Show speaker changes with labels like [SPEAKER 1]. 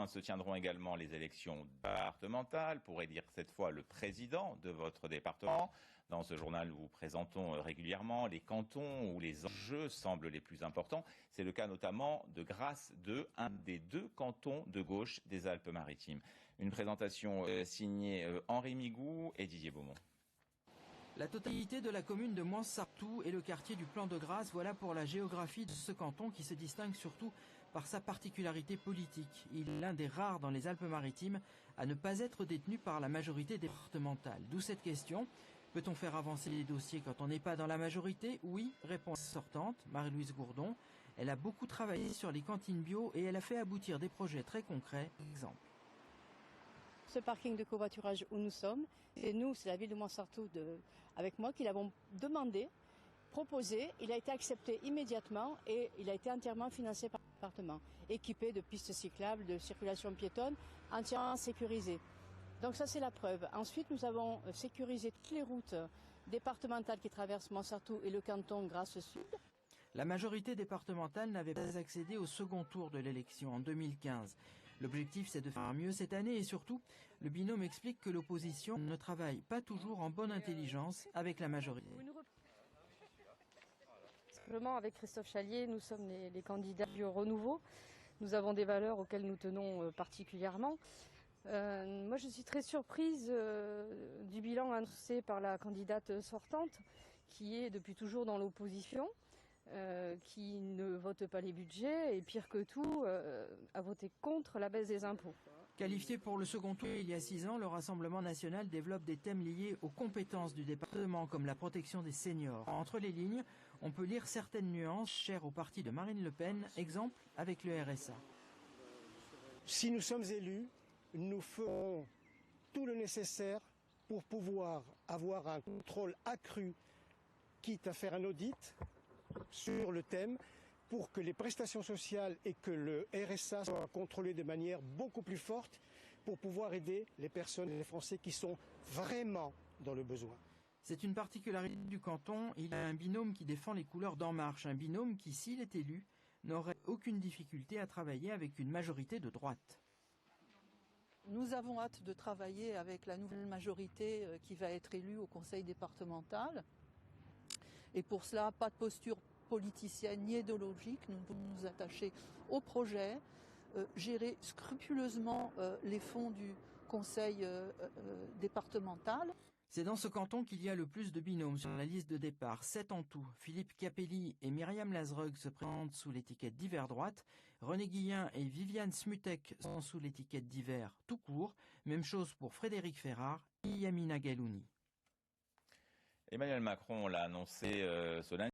[SPEAKER 1] juin se tiendront également les élections départementales, pour élire cette fois le président de votre département. Dans ce journal, nous vous présentons régulièrement les cantons où les enjeux semblent les plus importants. C'est le cas notamment de Grasse 2, un des 2 cantons de gauche des Alpes-Maritimes. Une présentation signée Henri Migou et Didier Beaumont.
[SPEAKER 2] La totalité de la commune de Moins-Sartou est le quartier du plan de Grasse. Voilà pour la géographie de ce canton qui se distingue surtout par sa particularité politique. Il est l'un des rares dans les Alpes-Maritimes à ne pas être détenu par la majorité départementale. D'où cette question. Peut-on faire avancer les dossiers quand on n'est pas dans la majorité? Oui, réponse sortante, Marie-Louise Gourdon. Elle a beaucoup travaillé sur les cantines bio et elle a fait aboutir des projets très concrets. Exemple.
[SPEAKER 3] Ce parking de covoiturage où nous sommes, et nous, c'est la ville de Moins-Sartou avec moi qui l'avons demandé, proposé, il a été accepté immédiatement et il a été entièrement financé par le département, équipé de pistes cyclables, de circulation piétonne, entièrement sécurisées. Donc ça c'est la preuve. Ensuite nous avons sécurisé toutes les routes départementales qui traversent Moins-Sartou et le canton Grasse Sud.
[SPEAKER 2] La majorité départementale n'avait pas accédé au second tour de l'élection en 2015. L'objectif, c'est de faire mieux cette année et surtout, le binôme explique que l'opposition ne travaille pas toujours en bonne intelligence avec la majorité.
[SPEAKER 4] Simplement, avec Christophe Chalier, nous sommes les candidats du renouveau. Nous avons des valeurs auxquelles nous tenons particulièrement. Moi, je suis très surprise du bilan annoncé par la candidate sortante, qui est depuis toujours dans l'opposition. Qui ne vote pas les budgets et pire que tout, a voté contre la baisse des impôts.
[SPEAKER 2] Qualifié pour le second tour il y a 6 ans, le Rassemblement national développe des thèmes liés aux compétences du département comme la protection des seniors. Entre les lignes, on peut lire certaines nuances chères au parti de Marine Le Pen, exemple avec le RSA.
[SPEAKER 5] Si nous sommes élus, nous ferons tout le nécessaire pour pouvoir avoir un contrôle accru, quitte à faire un audit sur le thème pour que les prestations sociales et que le RSA soient contrôlés de manière beaucoup plus forte pour pouvoir aider les personnes et les Français qui sont vraiment dans le besoin.
[SPEAKER 2] C'est une particularité du canton, il y a un binôme qui défend les couleurs d'En Marche, un binôme qui, s'il est élu, n'aurait aucune difficulté à travailler avec une majorité de droite.
[SPEAKER 6] Nous avons hâte de travailler avec la nouvelle majorité qui va être élue au conseil départemental. Et pour cela, pas de posture politicienne ni idéologique. Nous voulons nous attacher au projet, gérer scrupuleusement les fonds du conseil départemental.
[SPEAKER 2] C'est dans ce canton qu'il y a le plus de binômes sur la liste de départ, 7 en tout. Philippe Capelli et Myriam Lazrug se présentent sous l'étiquette d'hiver droite. René Guillain et Viviane Smutek sont sous l'étiquette d'hiver tout court. Même chose pour Frédéric Ferrard et Yamina Galouni.
[SPEAKER 1] Emmanuel Macron l'a annoncé ce lundi.